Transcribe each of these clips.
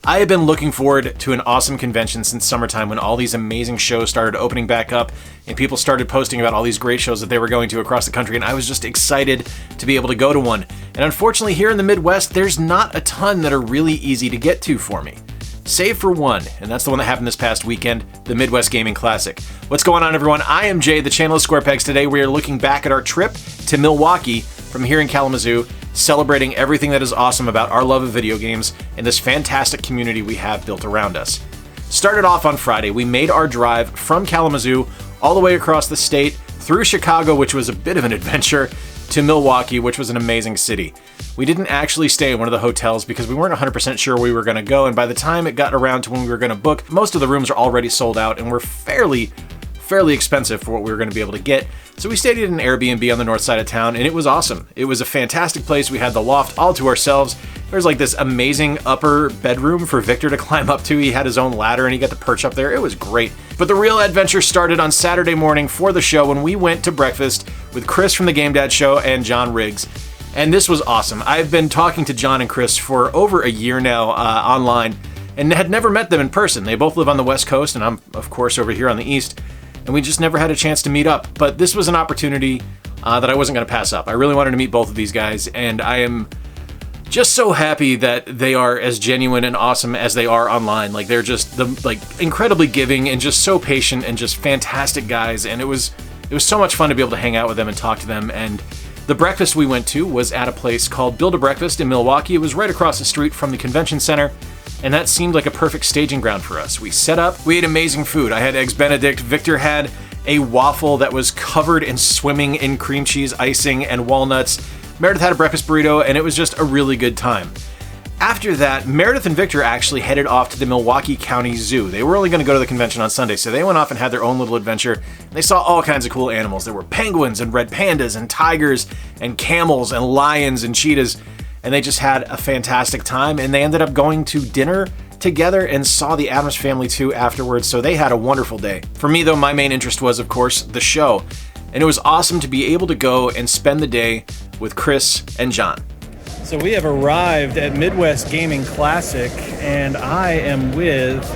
I have been looking forward to an awesome convention since summertime when all these amazing shows started opening back up and people started posting about all these great shows that they were going to across the country, and I was just excited to be able to go to one. And unfortunately here in the Midwest, there's not a ton that are really easy to get to for me. Save for one, and that's the one that happened this past weekend, the Midwest Gaming Classic. What's going on, everyone? I am Jay, the channel of Square Pegs. Today we are looking back at our trip to Milwaukee from here in Kalamazoo, celebrating everything that is awesome about our love of video games and this fantastic community we have built around us. Started off on Friday, we made our drive from Kalamazoo all the way across the state, through Chicago, which was a bit of an adventure, to Milwaukee, which was an amazing city. We didn't actually stay in one of the hotels because we weren't 100% sure where we were going to go, and by the time it got around to when we were going to book, most of the rooms are already sold out and were fairly expensive for what we were going to be able to get. So we stayed at an Airbnb on the north side of town, and it was awesome. It was a fantastic place. We had the loft all to ourselves. There's like this amazing upper bedroom for Victor to climb up to. He had his own ladder and he got to perch up there. It was great. But the real adventure started on Saturday morning for the show when we went to breakfast with Chris from the Game Dad Show and John Riggs. And this was awesome. I've been talking to John and Chris for over a year now online and had never met them in person. They both live on the West Coast and I'm, of course, over here on the East. And we just never had a chance to meet up. But this was an opportunity that I wasn't going to pass up. I really wanted to meet both of these guys, and I am just so happy that they are as genuine and awesome as they are online. Like, they're just incredibly giving and just so patient and just fantastic guys. And it was so much fun to be able to hang out with them and talk to them. And the breakfast we went to was at a place called Build a Breakfast in Milwaukee. It was right across the street from the convention center. And that seemed like a perfect staging ground for us. We set up, we ate amazing food. I had Eggs Benedict, Victor had a waffle that was covered and swimming in cream cheese icing and walnuts. Meredith had a breakfast burrito, and it was just a really good time. After that, Meredith and Victor actually headed off to the Milwaukee County Zoo. They were only going to go to the convention on Sunday, so they went off and had their own little adventure. And they saw all kinds of cool animals. There were penguins and red pandas and tigers and camels and lions and cheetahs. And they just had a fantastic time, and they ended up going to dinner together and saw the Addams Family too afterwards, so they had a wonderful day. For me though, my main interest was, of course, the show, and it was awesome to be able to go and spend the day with Chris and John. So we have arrived at Midwest Gaming Classic, and I am with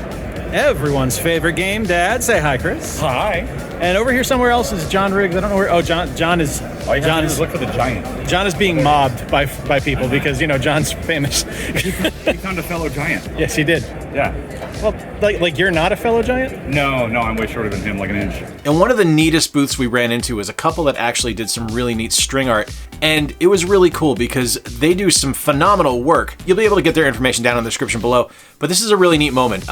everyone's favorite game dad. Say hi, Chris. Hi. And over here somewhere else is John Riggs. I don't know where. Oh, John is. All you have to do is look for the giant. John is being mobbed by people because, you know, John's famous. He found a fellow giant. Yes, he did. Yeah. Well, like you're not a fellow giant? No, I'm way shorter than him, like an inch. And one of the neatest booths we ran into was a couple that actually did some really neat string art. And it was really cool because they do some phenomenal work. You'll be able to get their information down in the description below. But this is a really neat moment.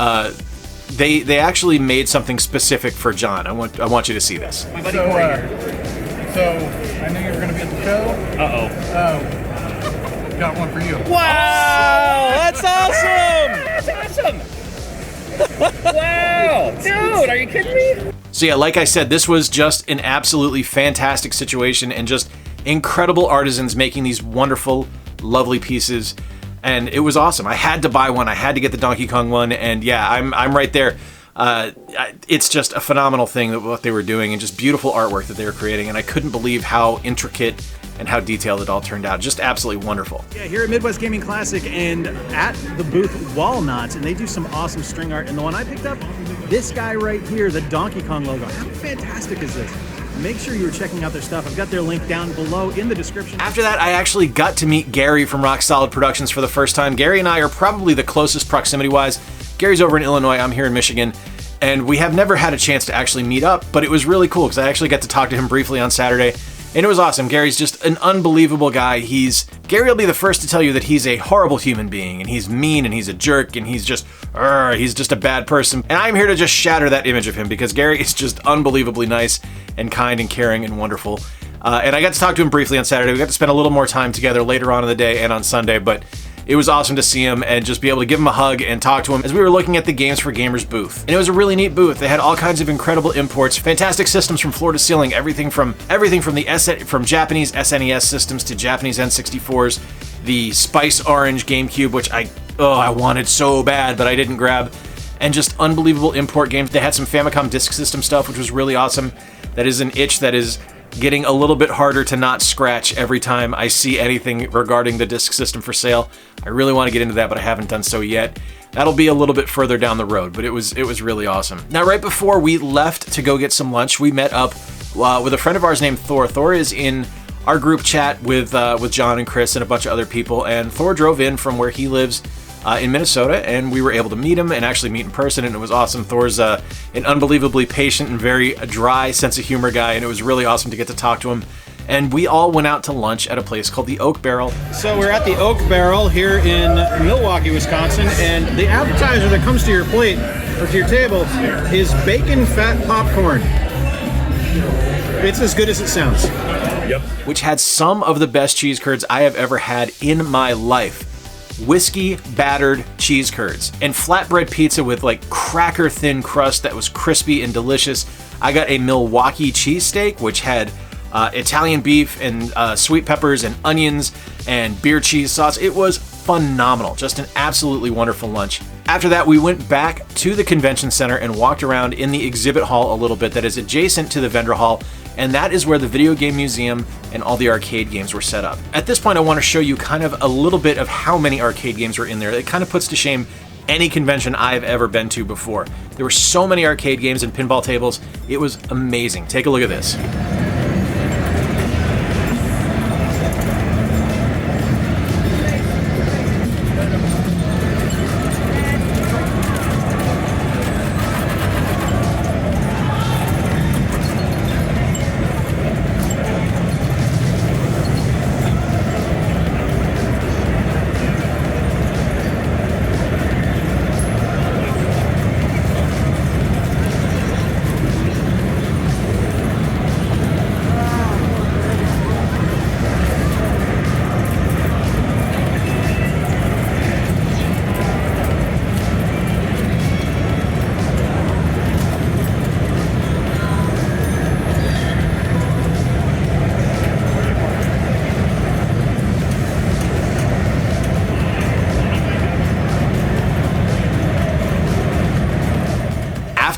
They actually made something specific for John. I want you to see this. My buddy So I knew you were going to be at the show. Uh-oh. Got one for you. Wow! That's awesome! That's awesome! Wow! Dude, are you kidding me? So yeah, like I said, this was just an absolutely fantastic situation and just incredible artisans making these wonderful, lovely pieces. And it was awesome. I had to buy one. I had to get the Donkey Kong one. And yeah, I'm right there. It's just a phenomenal thing that what they were doing and just beautiful artwork that they were creating. And I couldn't believe how intricate and how detailed it all turned out. Just absolutely wonderful. Yeah, here at Midwest Gaming Classic and at the booth Walnuts, and they do some awesome string art. And the one I picked up, this guy right here, the Donkey Kong logo. How fantastic is this? Make sure you're checking out their stuff. I've got their link down below in the description. After that, I actually got to meet Gary from Rock Solid Productions for the first time. Gary and I are probably the closest proximity-wise. Gary's over in Illinois, I'm here in Michigan, and we have never had a chance to actually meet up, but it was really cool because I actually got to talk to him briefly on Saturday, and it was awesome. Gary's just an unbelievable guy. Gary will be the first to tell you that he's a horrible human being, and he's mean, and he's a jerk, and he's just a bad person. And I'm here to just shatter that image of him because Gary is just unbelievably nice and kind and caring and wonderful. And I got to talk to him briefly on Saturday. We got to spend a little more time together later on in the day and on Sunday, but it was awesome to see him and just be able to give him a hug and talk to him as we were looking at the Games for Gamers booth. And it was a really neat booth. They had all kinds of incredible imports, fantastic systems from floor to ceiling, everything from Japanese SNES systems to Japanese N64s, the Spice Orange GameCube, which I wanted so bad, but I didn't grab, and just unbelievable import games. They had some Famicom Disk System stuff, which was really awesome. That is an itch that is getting a little bit harder to not scratch every time I see anything regarding the disc system for sale. I really want to get into that, but I haven't done so yet. That'll be a little bit further down the road, but it was really awesome. Now, right before we left to go get some lunch, we met up with a friend of ours named Thor. Thor is in our group chat with John and Chris and a bunch of other people, and Thor drove in from where he lives in Minnesota, and we were able to meet him and actually meet in person, and it was awesome. Thor's an unbelievably patient and very dry sense of humor guy, and it was really awesome to get to talk to him. And we all went out to lunch at a place called the Oak Barrel. So we're at the Oak Barrel here in Milwaukee, Wisconsin, and the appetizer that comes to your plate or to your table is bacon fat popcorn. It's as good as it sounds. Yep. Which had some of the best cheese curds I have ever had in my life. Whiskey battered cheese curds and flatbread pizza with like cracker thin crust that was crispy and delicious. I got a Milwaukee cheesesteak, which had Italian beef and sweet peppers and onions and beer cheese sauce. It was phenomenal. Just an absolutely wonderful lunch. After that, we went back to the convention center and walked around in the exhibit hall a little bit that is adjacent to the vendor hall, and that is where the video game museum and all the arcade games were set up. At this point, I want to show you kind of a little bit of how many arcade games were in there. It kind of puts to shame any convention I've ever been to before. There were so many arcade games and pinball tables. It was amazing. Take a look at this.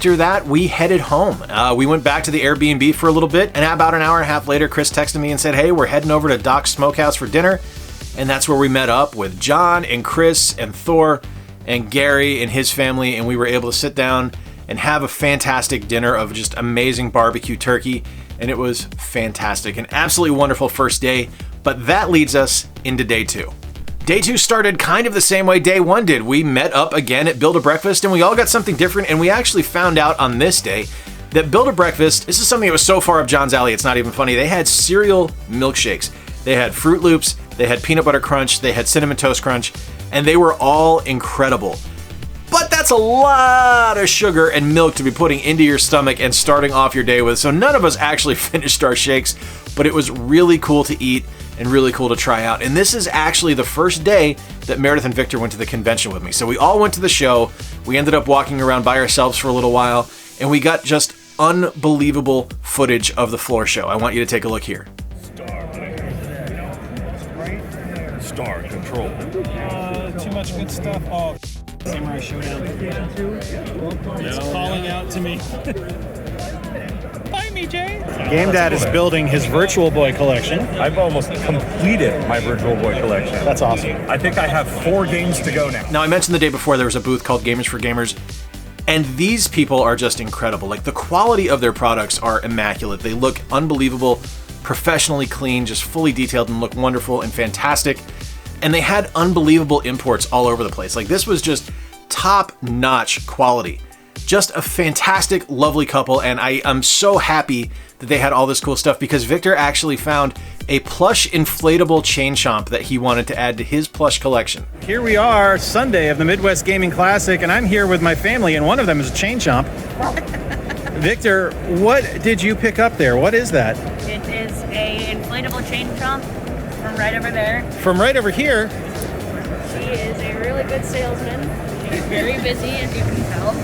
After that, we headed home. We went back to the Airbnb for a little bit, and about an hour and a half later, Chris texted me and said, hey, we're heading over to Doc's Smokehouse for dinner. And that's where we met up with John and Chris and Thor and Gary and his family, and we were able to sit down and have a fantastic dinner of just amazing barbecue turkey, and it was fantastic. An absolutely wonderful first day, but that leads us into day two. Day two started kind of the same way day one did. We met up again at Build-A-Breakfast, and we all got something different, and we actually found out on this day that Build-A-Breakfast, this is something that was so far up John's alley, it's not even funny. They had cereal milkshakes. They had Fruit Loops, they had Peanut Butter Crunch, they had Cinnamon Toast Crunch, and they were all incredible. But that's a lot of sugar and milk to be putting into your stomach and starting off your day with, so none of us actually finished our shakes, but it was really cool to eat and really cool to try out. And this is actually the first day that Meredith and Victor went to the convention with me. So we all went to the show, we ended up walking around by ourselves for a little while, and we got just unbelievable footage of the floor show. I want you to take a look here. Star Control. Too much good stuff. Oh, Samurai Showdown. It's calling out to me. Bye, me, Jay. Game Dad is building his Virtual Boy collection. I've almost completed my Virtual Boy collection. That's awesome. I think I have 4 games to go now. Now, I mentioned the day before there was a booth called Gamers for Gamers, and these people are just incredible. Like, the quality of their products are immaculate. They look unbelievable, professionally clean, just fully detailed, and look wonderful and fantastic. And they had unbelievable imports all over the place. Like, this was just top-notch quality. Just a fantastic, lovely couple, and I'm so happy that they had all this cool stuff because Victor actually found a plush inflatable chain chomp that he wanted to add to his plush collection. Here we are, Sunday of the Midwest Gaming Classic, and I'm here with my family, and one of them is a chain chomp. Victor, what did you pick up there? What is that? It is a inflatable chain chomp from right over there. From right over here. She is a really good salesman. She's very busy, as you can tell.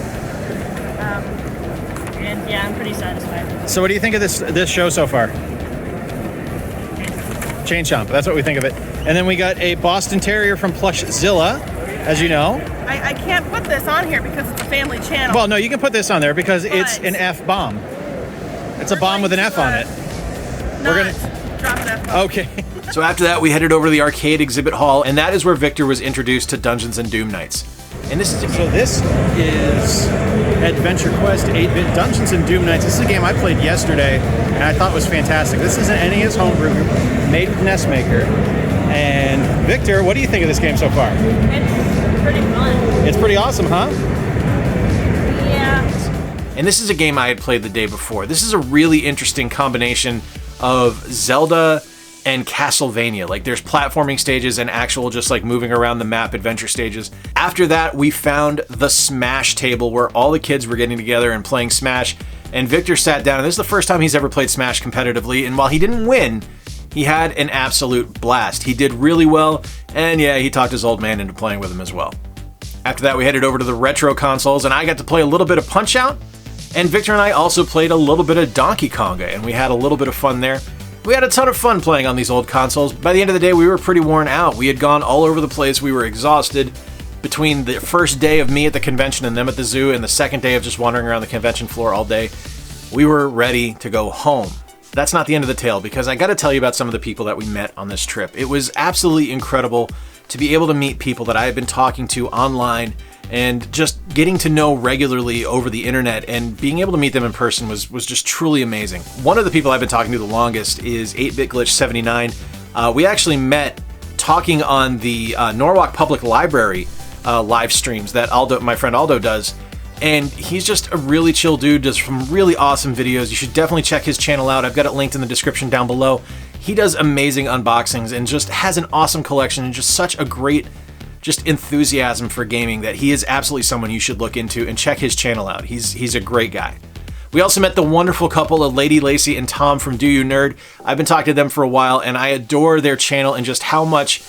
And yeah, I'm pretty satisfied. So what do you think of this show so far? Chain chomp, that's what we think of it. And then we got a Boston Terrier from Plushzilla, as you know. I can't put this on here because it's a family channel. Well, no, you can put this on there because it's an F-bomb. It's a bomb with an F on it. We're Drop that phone. Okay. So after that, we headed over to the arcade exhibit hall, and that is where Victor was introduced to Dungeons and Doom Nights. And this is So this is Adventure Quest 8-Bit Dungeons and Doom Nights. This is a game I played yesterday, and I thought was fantastic. This is an NES homebrew made with NESmaker. And Victor, what do you think of this game so far? It's pretty fun. It's pretty awesome, huh? Yeah. And this is a game I had played the day before. This is a really interesting combination of Zelda and Castlevania. Like, there's platforming stages and actual just like moving around the map adventure stages. After that, we found the Smash table where all the kids were getting together and playing Smash. And Victor sat down, and this is the first time he's ever played Smash competitively. And while he didn't win, he had an absolute blast. He did really well, and yeah, he talked his old man into playing with him as well. After that, we headed over to the retro consoles, and I got to play a little bit of Punch-Out! And Victor and I also played a little bit of Donkey Konga, and we had a little bit of fun there. We had a ton of fun playing on these old consoles. By the end of the day, we were pretty worn out. We had gone all over the place. We were exhausted. Between the first day of me at the convention and them at the zoo, and the second day of just wandering around the convention floor all day, we were ready to go home. That's not the end of the tale, because I gotta tell you about some of the people that we met on this trip. It was absolutely incredible to be able to meet people that I had been talking to online and just getting to know regularly over the internet, and being able to meet them in person was just truly amazing. One of the people I've been talking to the longest is 8-Bit Glitch 79. We actually met talking on the Norwalk Public Library live streams that Aldo, my friend Aldo, does. And he's just a really chill dude, does some really awesome videos. You should definitely check his channel out. I've got it linked in the description down below. He does amazing unboxings and just has an awesome collection and just such a great just enthusiasm for gaming that he is absolutely someone you should look into and check his channel out. He's a great guy. We also met the wonderful couple of Lady Lacey and Tom from Do You Nerd. I've been talking to them for a while, and I adore their channel and just how much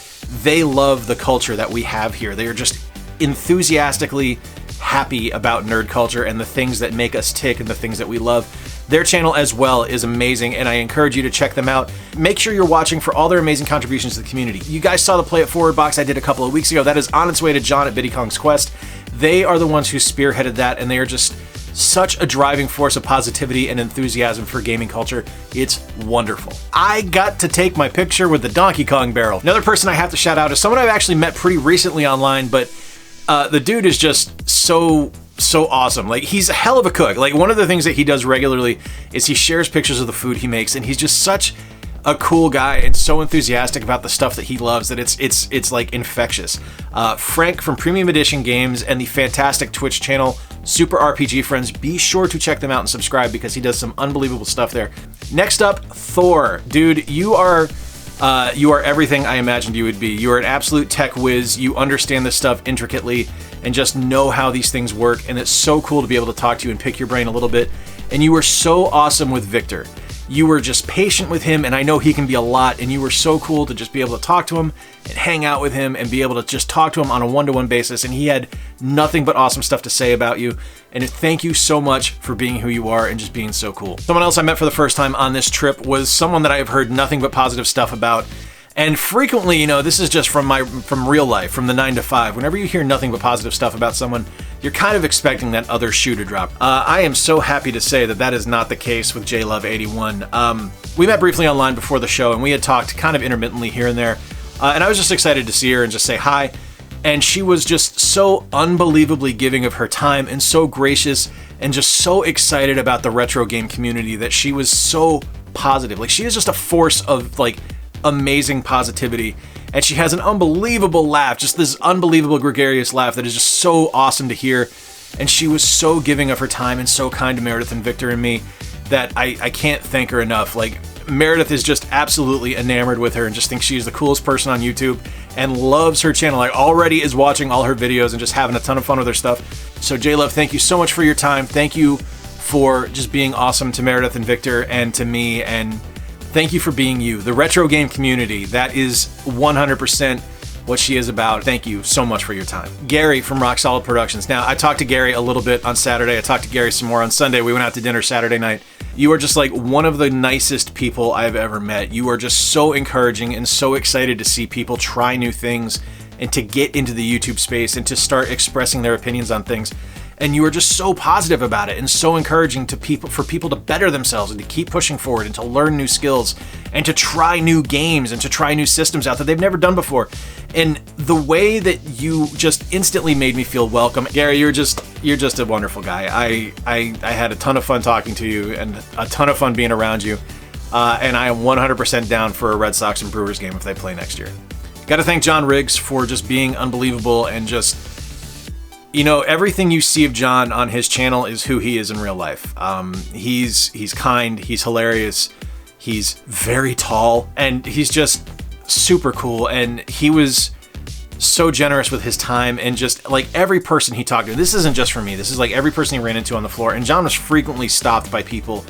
they love the culture that we have here. They are just enthusiastically happy about nerd culture and the things that make us tick and the things that we love. Their channel as well is amazing, and I encourage you to check them out. Make sure you're watching for all their amazing contributions to the community. You guys saw the Play It Forward box I did a couple of weeks ago. That is on its way to John at Biddy Kong's Quest. They are the ones who spearheaded that, and they are just such a driving force of positivity and enthusiasm for gaming culture. It's wonderful. I got to take my picture with the Donkey Kong barrel. Another person I have to shout out is someone I've actually met pretty recently online, but the dude is just so awesome. Like, he's a hell of a cook. Like, one of the things that he does regularly is he shares pictures of the food he makes, and he's just such a cool guy and so enthusiastic about the stuff that he loves that it's like infectious. Frank from Premium Edition Games and the fantastic Twitch channel Super RPG Friends, be sure to check them out and subscribe because he does some unbelievable stuff there. Next up, Thor. Dude, you are everything I imagined you would be. You are an absolute tech whiz. You understand this stuff intricately and just know how these things work, and it's so cool to be able to talk to you and pick your brain a little bit. And you were so awesome with Victor. You were just patient with him, and I know he can be a lot, and you were so cool to just be able to talk to him and hang out with him and be able to just talk to him on a one-to-one basis, and he had nothing but awesome stuff to say about you. And thank you so much for being who you are and just being so cool. Someone else I met for the first time on this trip was someone that I have heard nothing but positive stuff about. And frequently, you know, this is just from real life, from the 9 to 5. Whenever you hear nothing but positive stuff about someone, you're kind of expecting that other shoe to drop. I am so happy to say that that is not the case with JLove81. We met briefly online before the show, and we had talked kind of intermittently here and there. And I was just excited to see her and just say hi. And she was just so unbelievably giving of her time and so gracious and just so excited about the retro game community that she was so positive. Like, she is just a force of, like, amazing positivity, and she has an unbelievable laugh, just this unbelievable gregarious laugh that is just so awesome to hear. And she was so giving of her time and so kind to Meredith and Victor and me that I can't thank her enough. Like, Meredith is just absolutely enamored with her and just thinks she's the coolest person on YouTube and loves her channel. Like, already is watching all her videos and just having a ton of fun with her stuff. So J-Love, thank you so much for your time. Thank you for just being awesome to Meredith and Victor and to me, and thank you for being you. The retro game community, that is 100% what she is about. Thank you so much for your time. Gary from Rock Solid Productions. Now, I talked to Gary a little bit on Saturday. I talked to Gary some more on Sunday. We went out to dinner Saturday night. You are just like one of the nicest people I've ever met. You are just so encouraging and so excited to see people try new things and to get into the YouTube space and to start expressing their opinions on things. And you were just so positive about it and so encouraging to people, for people to better themselves and to keep pushing forward and to learn new skills and to try new games and to try new systems out that they've never done before. And the way that you just instantly made me feel welcome, Gary, you're just a wonderful guy. I had a ton of fun talking to you and a ton of fun being around you. And I am 100% down for a Red Sox and Brewers game if they play next year. Got to thank John Riggs for just being unbelievable and just, you know, everything you see of John on his channel is who he is in real life. He's kind, he's hilarious, he's very tall, and he's just super cool. And he was so generous with his time, and just like every person he talked to, this isn't just for me, this is like every person he ran into on the floor. And John was frequently stopped by people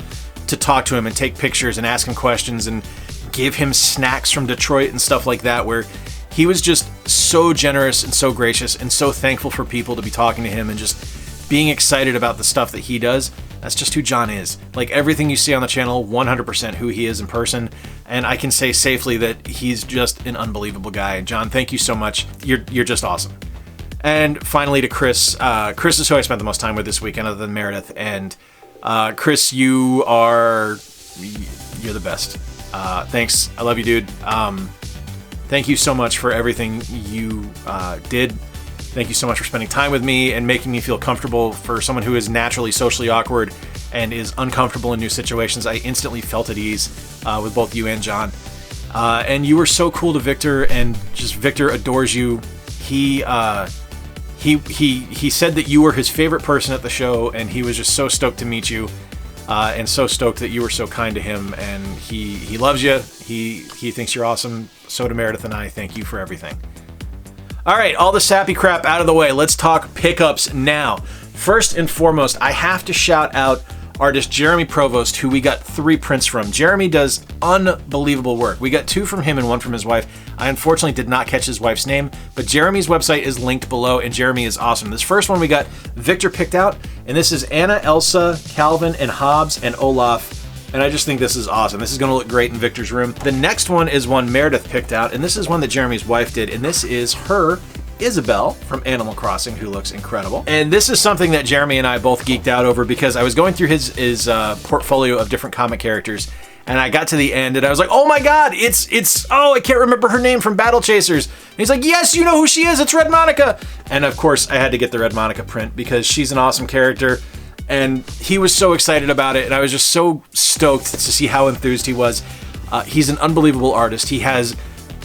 to talk to him and take pictures and ask him questions and give him snacks from Detroit and stuff like that, where he was just so generous and so gracious and so thankful for people to be talking to him and just being excited about the stuff that he does. That's just who John is. Like everything you see on the channel, 100% who he is in person. And I can say safely that he's just an unbelievable guy. John, thank you so much. You're just awesome. And finally to Chris. Chris is who I spent the most time with this weekend other than Meredith. And Chris, you're the best. Thanks. I love you, dude. Thank you so much for everything you did. Thank you so much for spending time with me and making me feel comfortable. For someone who is naturally socially awkward and is uncomfortable in new situations, I instantly felt at ease with both you and John. And you were so cool to Victor, and just Victor adores you. He said that you were his favorite person at the show, and he was just so stoked to meet you. And so stoked that you were so kind to him, and he loves you. He thinks you're awesome. So do Meredith and I. Thank you for everything. All right, all the sappy crap out of the way. Let's talk pickups now. First and foremost, I have to shout out artist Jeremy Provost, who we got 3 prints from. Jeremy does unbelievable work. We got 2 from him and 1 from his wife. I unfortunately did not catch his wife's name, but Jeremy's website is linked below, and Jeremy is awesome. This first one we got Victor picked out, and this is Anna, Elsa, Calvin, and Hobbs, and Olaf. And I just think this is awesome. This is going to look great in Victor's room. The next one is one Meredith picked out, and this is one that Jeremy's wife did, and this is her Isabelle from Animal Crossing, who looks incredible. And this is something that Jeremy and I both geeked out over, because I was going through his portfolio of different comic characters, and I got to the end and I was like, oh my god, it's I can't remember her name from Battle Chasers. And he's like, yes, you know who she is, it's Red Monica. And of course I had to get the Red Monica print because she's an awesome character, and he was so excited about it, and I was just so stoked to see how enthused he was. He's an unbelievable artist. He has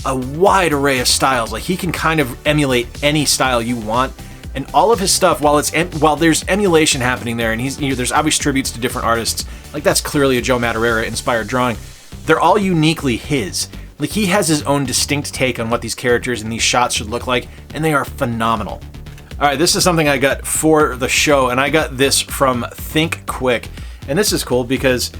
a wide array of styles. Like, he can kind of emulate any style you want, and all of his stuff, while there's emulation happening there, and there's obvious tributes to different artists, like that's clearly a Joe Madureira inspired drawing, they're all uniquely his. Like, he has his own distinct take on what these characters and these shots should look like, and they are phenomenal. All right, this is something I got for the show, and I got this from Think Quick, and this is cool because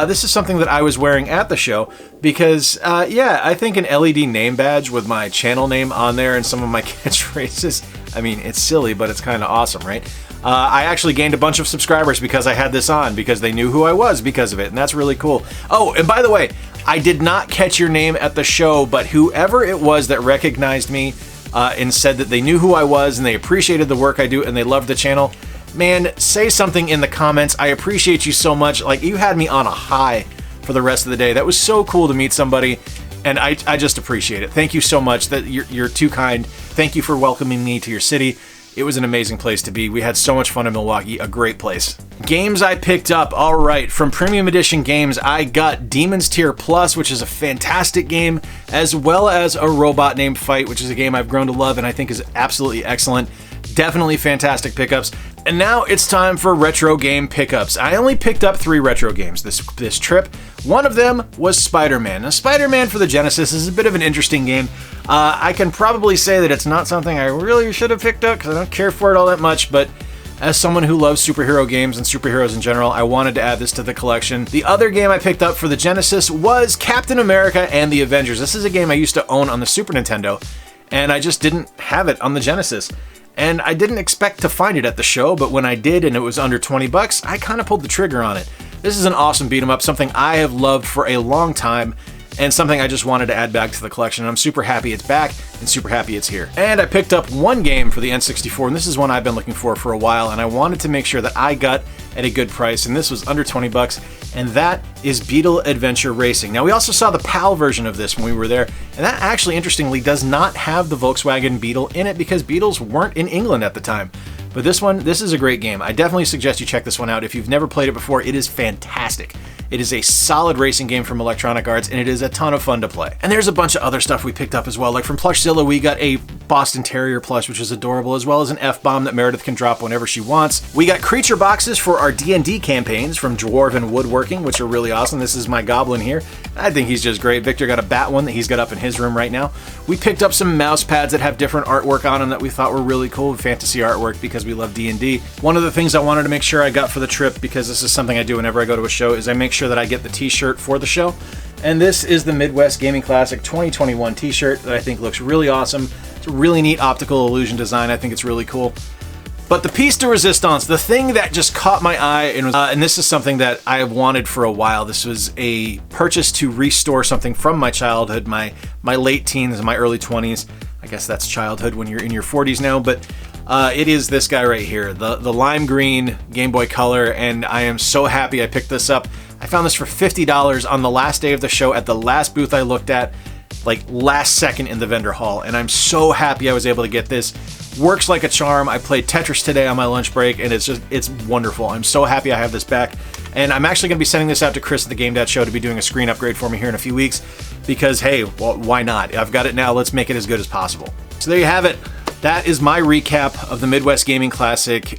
this is something that I was wearing at the show because, I think an LED name badge with my channel name on there and some of my catchphrases, I mean, it's silly, but it's kind of awesome, right? I actually gained a bunch of subscribers because I had this on, because they knew who I was because of it, and that's really cool. Oh, and by the way, I did not catch your name at the show, but whoever it was that recognized me and said that they knew who I was and they appreciated the work I do and they loved the channel, man, say something in the comments. I appreciate you so much. Like, you had me on a high for the rest of the day. That was so cool to meet somebody, and I just appreciate it. Thank you so much. That you're too kind. Thank you for welcoming me to your city. It was an amazing place to be. We had so much fun in Milwaukee, a great place. Games I picked up, all right, from Premium Edition Games, I got Demon's Tier Plus, which is a fantastic game, as well as A Robot Named Fight, which is a game I've grown to love and I think is absolutely excellent. Definitely fantastic pickups. And now it's time for retro game pickups. I only picked up 3 retro games this trip. One of them was Spider-Man. Now, Spider-Man for the Genesis is a bit of an interesting game. I can probably say that it's not something I really should have picked up because I don't care for it all that much, but as someone who loves superhero games and superheroes in general, I wanted to add this to the collection. The other game I picked up for the Genesis was Captain America and the Avengers. This is a game I used to own on the Super Nintendo, and I just didn't have it on the Genesis. And I didn't expect to find it at the show, but when I did and it was under $20, I kind of pulled the trigger on it. This is an awesome beat 'em up, something I have loved for a long time, and something I just wanted to add back to the collection. I'm super happy it's back and super happy it's here. And I picked up one game for the N64, and this is one I've been looking for a while, and I wanted to make sure that I got at a good price, and this was under 20 bucks, and that is Beetle Adventure Racing. Now, we also saw the PAL version of this when we were there, and that actually, interestingly, does not have the Volkswagen Beetle in it because Beetles weren't in England at the time. But this is a great game. I definitely suggest you check this one out. If you've never played it before, it is fantastic. It is a solid racing game from Electronic Arts, and it is a ton of fun to play. And there's a bunch of other stuff we picked up as well. Like from Plushzilla, we got a Boston Terrier plush, which is adorable, as well as an F-bomb that Meredith can drop whenever she wants. We got creature boxes for our D&D campaigns from Dwarven Woodworking, which are really awesome. This is my goblin here. I think he's just great. Victor got a bat one that he's got up in his room right now. We picked up some mouse pads that have different artwork on them that we thought were really cool, fantasy artwork, because we love D&D. One of the things I wanted to make sure I got for the trip, because this is something I do whenever I go to a show, is I make sure that I get the t-shirt for the show. And this is the Midwest Gaming Classic 2021 t-shirt that I think looks really awesome. It's a really neat optical illusion design. I think it's really cool. But the piece de resistance, the thing that just caught my eye, and this is something that I have wanted for a while. This was a purchase to restore something from my childhood, my late teens and my early 20s. I guess that's childhood when you're in your 40s now, but it is this guy right here, the lime green Game Boy Color, and I am so happy I picked this up. I found this for $50 on the last day of the show at the last booth I looked at, like last second in the vendor hall, and I'm so happy I was able to get this. Works like a charm. I played Tetris today on my lunch break, and it's wonderful. I'm so happy I have this back, and I'm actually going to be sending this out to Chris at the Game Dad Show to be doing a screen upgrade for me here in a few weeks, because hey, well, why not? I've got it now, let's make it as good as possible. So there you have it. That is my recap of the Midwest Gaming Classic.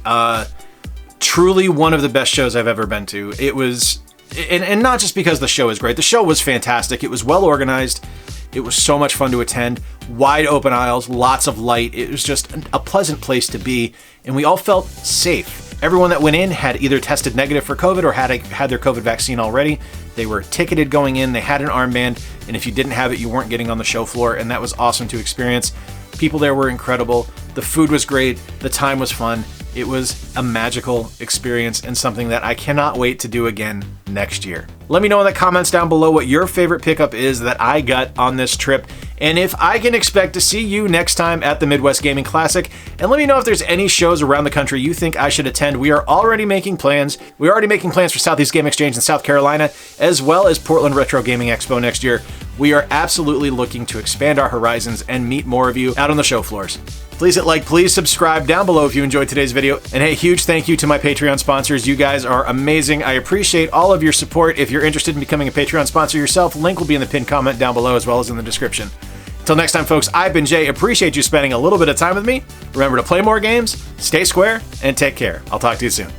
Truly one of the best shows I've ever been to. It was, and not just because the show is great. The show was fantastic. It was well organized. It was so much fun to attend. Wide open aisles, lots of light. It was just a pleasant place to be, and we all felt safe. Everyone that went in had either tested negative for COVID or had their COVID vaccine already. They were ticketed going in, they had an armband, and if you didn't have it, you weren't getting on the show floor, and that was awesome to experience. People there were incredible. The food was great. The time was fun. It was a magical experience and something that I cannot wait to do again next year. Let me know in the comments down below what your favorite pickup is that I got on this trip, and if I can expect to see you next time at the Midwest Gaming Classic. And let me know if there's any shows around the country you think I should attend. We are already making plans. We're already making plans for Southeast Game Exchange in South Carolina, as well as Portland Retro Gaming Expo next year. We are absolutely looking to expand our horizons and meet more of you out on the show floors. Please hit like, please subscribe down below if you enjoyed today's video. And hey, huge thank you to my Patreon sponsors. You guys are amazing. I appreciate all of your support. If you're interested in becoming a Patreon sponsor yourself, link will be in the pinned comment down below as well as in the description. Until next time, folks, I've been Jay. Appreciate you spending a little bit of time with me. Remember to play more games, stay square, and take care. I'll talk to you soon.